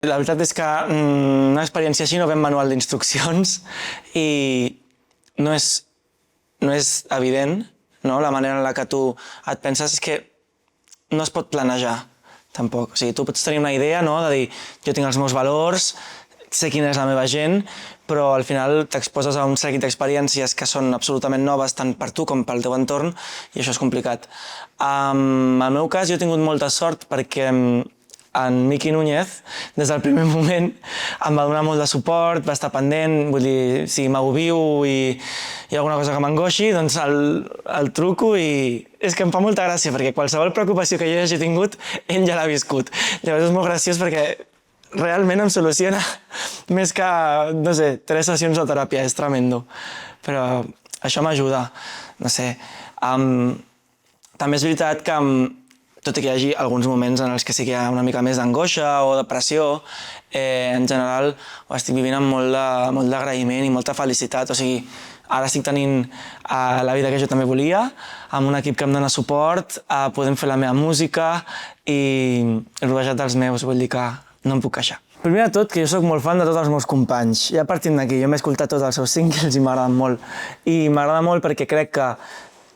La veritat és que una experiència així no ve en manual d'instruccions i no és, no és evident, no? La manera en la que tu et penses és que no es pot planejar, tampoc. O sigui, tu pots tenir una idea, no?, de dir, jo tinc els meus valors, sé quina és la meva gent, però al final t'exposes a un seguit d'experiències que són absolutament noves tant per tu com pel teu entorn i això és complicat. En el meu cas jo he tingut molta sort perquè en Miqui Núñez, des del primer moment, em va donar molt de suport, va estar pendent, vull dir, si m'agobiu i hi ha alguna cosa que m'angoixi, doncs el truco i és que em fa molta gràcia perquè qualsevol preocupació que jo hagi tingut, ell ja l'ha viscut. Llavors és molt graciós perquè realment em soluciona més que, no sé, 3 sessions de teràpia, és tremendo. Però això m'ajuda, no sé. També és veritat que tot i que hi hagi alguns moments en els que sí que hi ha una mica més d'angoixa o depressió, en general ho estic vivint amb molt d'agraïment i molta felicitat. O sigui, ara estic tenint la vida que jo també volia, amb un equip que em dona suport, podem fer la meva música i rodejat dels meus, vull dir que no em puc queixar. Primer de tot, que jo sóc molt fan de tots els meus companys. Ja partint d'aquí, jo m'he escoltat tots els seus singles i m'agraden molt. I m'agrada molt perquè crec que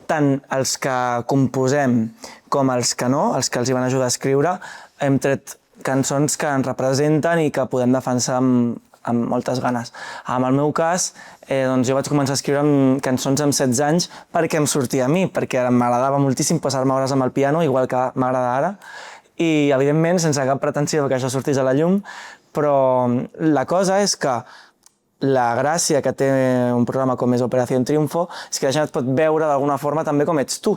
tant els que composem com els que no, els que els hi van ajudar a escriure, hem tret cançons que ens representen i que podem defensar amb moltes ganes. En el meu cas, doncs jo vaig començar a escriure cançons amb 16 anys perquè em sortia a mi, perquè m'agradava moltíssim passar-me hores amb el piano, igual que m'agrada ara, i evidentment sense cap pretensió que això sortís a la llum, però la cosa és que la gràcia que té un programa com és Operación Triunfo és que la gent et pot veure d'alguna forma també com ets tu.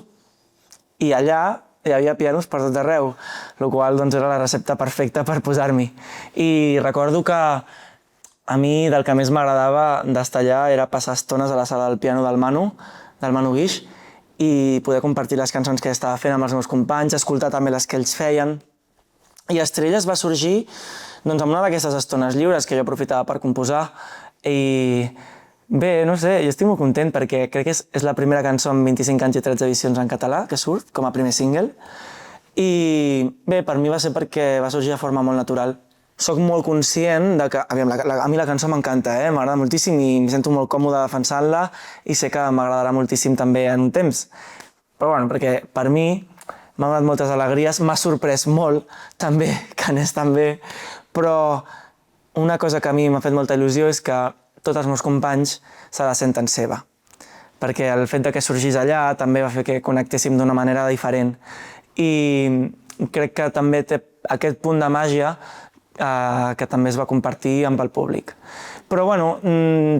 I allà hi havia pianos per tot arreu, la qual doncs, era la recepta perfecta per posar-m'hi. I recordo que a mi del que més m'agradava d'estar allà era passar estones a la sala del piano del Manu Guix, i poder compartir les cançons que estava fent amb els meus companys, escoltar també les que ells feien. I Estrelles va sorgir doncs, amb una d'aquestes estones lliures que jo aprofitava per composar. I bé, no sé, jo estic molt content perquè crec que és la primera cançó amb 25 anys i 13 edicions en català que surt com a primer single. I bé, per mi va ser perquè va sorgir de forma molt natural. Soc molt conscient de que, aviam, a mi la cançó m'encanta, m'agrada moltíssim i em sento molt còmode defensant-la i sé que m'agradarà moltíssim també en un temps. Però bueno, perquè per mi m'ha donat moltes alegries, m'ha sorprès molt també que anés tan bé, però una cosa que a mi m'ha fet molta il·lusió és que tots els meus companys se la senten seva, perquè el fet de que sorgís allà també va fer que connectéssim d'una manera diferent i crec que també té aquest punt de màgia que també es va compartir amb el públic. Però bueno,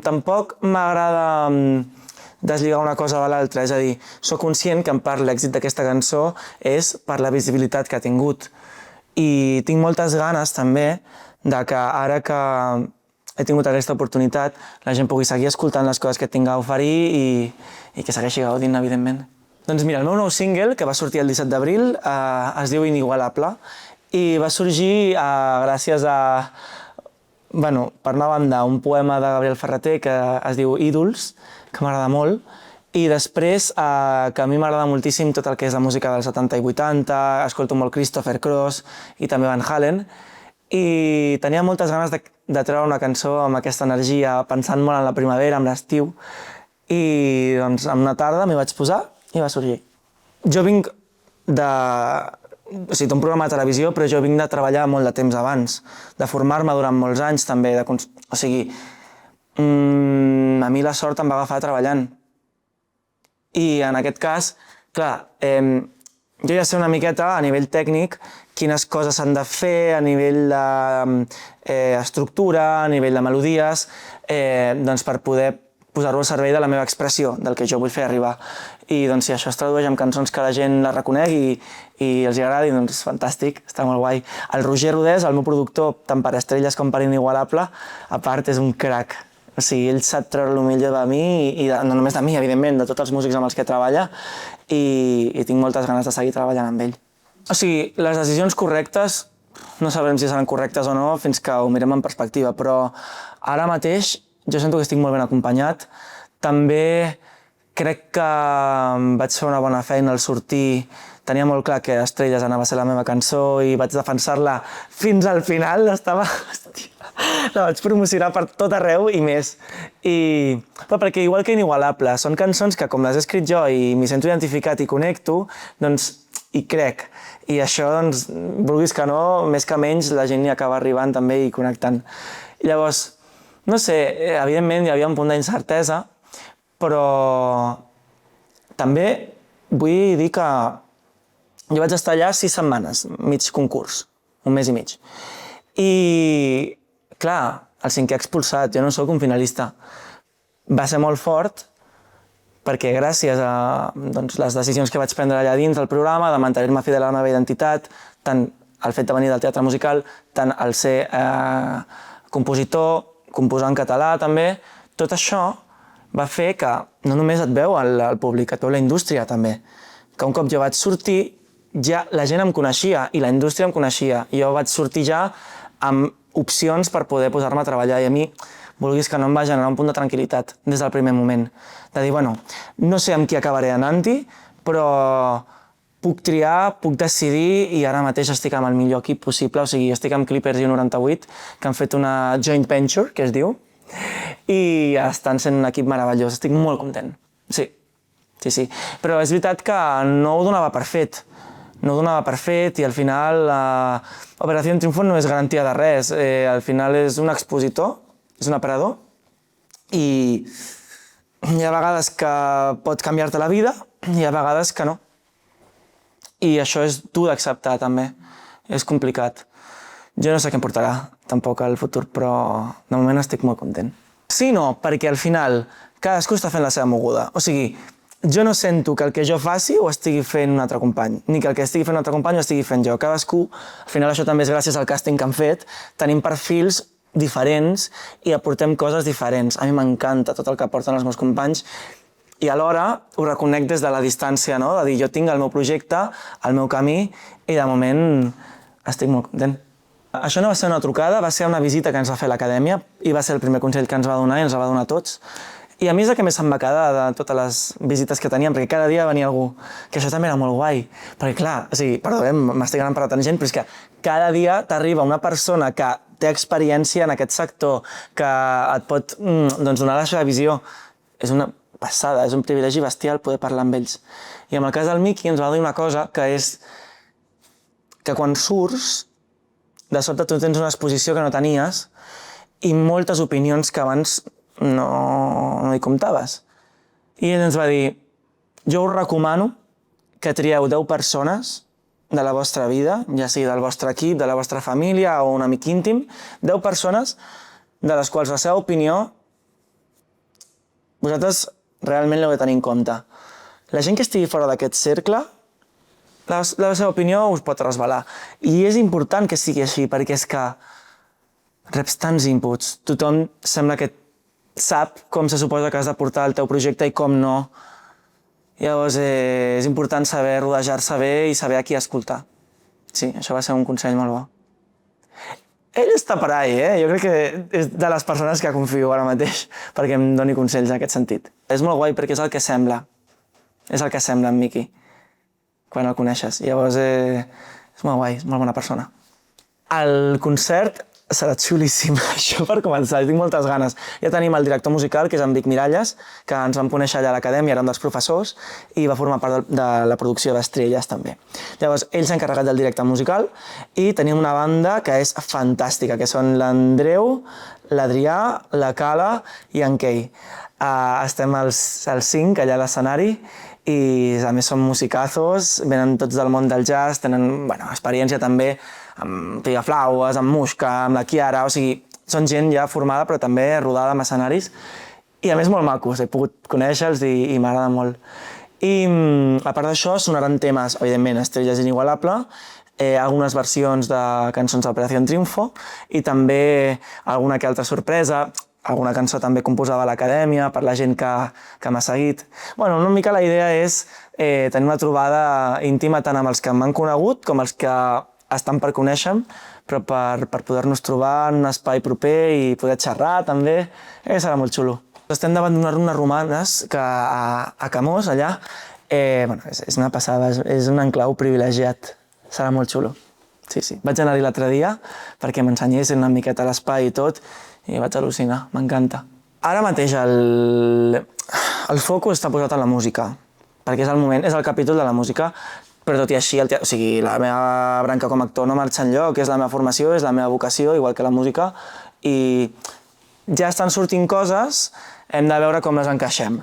tampoc m'agrada deslligar una cosa de l'altra, és a dir, soc conscient que en part l'èxit d'aquesta cançó és per la visibilitat que ha tingut i tinc moltes ganes també de que ara que he tingut aquesta oportunitat la gent pugui seguir escoltant les coses que tinc a oferir i que segueixi gaudint, evidentment. Doncs mira, el meu nou single, que va sortir el 17 d'abril, es diu Inigualable i va sorgir gràcies a, bueno, per una banda, un poema de Gabriel Ferrater que es diu Ídols, que m'agrada molt, i després que a mi m'agrada moltíssim tot el que és la música dels 70 i 80, escolto molt Christopher Cross i també Van Halen, i tenia moltes ganes de treure una cançó amb aquesta energia, pensant molt en la primavera, en l'estiu, i doncs en una tarda m'hi vaig posar i va sorgir. Jo vinc de... O sigui, d'un programa de televisió, però jo vinc de treballar molt de temps abans, de formar-me durant molts anys també, o sigui, a mi la sort em va agafar treballant. I en aquest cas, clar, jo ja sé una miqueta a nivell tècnic quines coses s'han de fer a nivell d'estructura, a nivell de melodies, doncs per poder posar-ho al servei de la meva expressió, del que jo vull fer arribar. I doncs si això es tradueix en cançons que la gent la reconegui i els agradi, doncs fantàstic, està molt guai. El Roger Rodés, el meu productor, tant per Estrelles com per Inigualable, a part és un crac. O sigui, ell sap treure el millor de mi, i no només de mi, evidentment, de tots els músics amb els que treballa, i tinc moltes ganes de seguir treballant amb ell. O sigui, les decisions correctes no sabrem si seran correctes o no fins que ho mirem en perspectiva, però ara mateix jo sento que estic molt ben acompanyat. També crec que vaig fer una bona feina al sortir tenia molt clar que Estrelles anava a ser la meva cançó i vaig defensar-la fins al final, la vaig promocionar per tot arreu i més. Però perquè igual que Inigualable, són cançons que com les he escrit jo i m'hi sento identificat i connecto, doncs hi crec. I això, doncs, vulguis que no, més que menys, la gent hi acaba arribant també i connectant. I llavors, no sé, evidentment hi havia un punt d'incertesa, però també vull dir que jo vaig estar allà 6 setmanes, mig concurs, un mes i mig. I, clar, el 5è expulsat, jo no sóc un finalista. Va ser molt fort perquè gràcies a les decisions que vaig prendre allà dins del programa, de mantenir-me fidel a la meva identitat, tant el fet de venir del teatre musical, tant el ser compositor, composar en català també, tot això va fer que no només et veu el públic, et veu la indústria també. Que un cop jo vaig sortir, ja la gent em coneixia i la indústria em coneixia. I jo vaig sortir ja amb opcions per poder posar-me a treballar. I a mi, vulguis que no, em va generar un punt de tranquil·litat des del primer moment. De dir, bueno, no sé amb qui acabaré anant-hi, però puc triar, puc decidir i ara mateix estic amb el millor equip possible. O sigui, estic amb Clippers i 98, que han fet una joint venture, que es diu, i estan sent un equip meravellós. Estic molt content. Sí. Però és veritat que no ho donava per fet. No ho donava per fet i al final Operació Triunfo no és garantia de res. Al final és un expositor, és un aparador i hi ha vegades que pot canviar-te la vida i hi ha vegades que no. I això és dur d'acceptar també. És complicat. Jo no sé què em portarà tampoc al futur, però de moment estic molt content. Sí, no, perquè al final cadascú està fent la seva moguda. O sigui, jo no sento que el que jo faci ho estigui fent un altre company, ni que el que estigui fent un altre company ho estigui fent jo. Cadascú, al final això també és gràcies al càsting que han fet, tenim perfils diferents i aportem coses diferents. A mi m'encanta tot el que aporten els meus companys i alhora ho reconec des de la distància, no? De dir, jo tinc el meu projecte, el meu camí i de moment estic molt content. Això no va ser una trucada, va ser una visita que ens va fer l'acadèmia i va ser el primer consell que ens va donar i ens el va donar a tots. I a mi és el que més se'm va quedar de totes les visites que teníem, perquè cada dia venia algú, que això també era molt guai. Perquè clar, o sigui, perdó, m'estic anant per la tangent, però és que cada dia t'arriba una persona que té experiència en aquest sector, que et pot donar la seva visió. És una passada, és un privilegi bestial poder parlar amb ells. I en el cas del Miqui ens va dir una cosa, que és que quan surts, de sobte tu tens una exposició que no tenies i moltes opinions que abans no hi comptaves. I ell ens va dir, jo us recomano que trieu 10 persones de la vostra vida, ja sigui del vostre equip, de la vostra família o un amic íntim, 10 persones de les quals la seva opinió vosaltres realment l'heu de tenir en compte. La gent que estigui fora d'aquest cercle, la seva opinió us pot resbalar. I és important que sigui així, perquè és que reps tants inputs. Tothom sembla que sap com se suposa que has de portar el teu projecte i com no. Llavors és important saber rodejar-se bé i saber a qui escoltar. Sí, això va ser un consell molt bo. Ell està per ahí, Jo crec que és de les persones que confio ara mateix perquè em doni consells en aquest sentit. És molt guai perquè és el que sembla. És el que sembla en Miqui quan el coneixes. Llavors és molt guai, és molt bona persona. El concert serà xulíssim, això per començar, tinc moltes ganes. Ja tenim el director musical, que és en Vic Miralles, que ens vam conèixer allà a l'acadèmia, era un dels professors, i va formar part de la producció d'Estrelles també. Llavors, ell s'ha encarregat del directe musical i tenim una banda que és fantàstica, que són l'Andreu, l'Adrià, la Cala i en Kei. Estem els 5 allà a l'escenari i a més són musicazos, venen tots del món del jazz, tenen experiència també amb Pigaflaues, amb Muixca, amb la Chiara, o sigui, són gent ja formada però també rodada amb escenaris i a més molt macos, he pogut conèixer-los i m'agrada molt. I a part d'això sonaran temes, evidentment, Estrelles Inigualable, algunes versions de cançons d'Operació Triunfo i també alguna que altra sorpresa, alguna cançó també composada a l'acadèmia per la gent que m'ha seguit. Bueno, una mica la idea és tenir una trobada íntima tant amb els que m'han conegut com els que estan per conèixer-me, però per poder-nos trobar en un espai proper i poder xerrar també, serà molt xulo. Estem davant d'unes runes romanes a Camós, allà, Bueno, és una passada, és un enclau privilegiat. Serà molt xulo. Sí, sí. Vaig anar-hi l'altre dia perquè m'ensenyessin una miqueta l'espai i tot i vaig al·lucinar, m'encanta. Ara mateix el focus està posat en la música, perquè és el moment, és el capítol de la música, però tot i així, o sigui, la meva branca com a actor no marxa enlloc, és la meva formació, és la meva vocació, igual que la música, i ja estan sortint coses, hem de veure com les encaixem.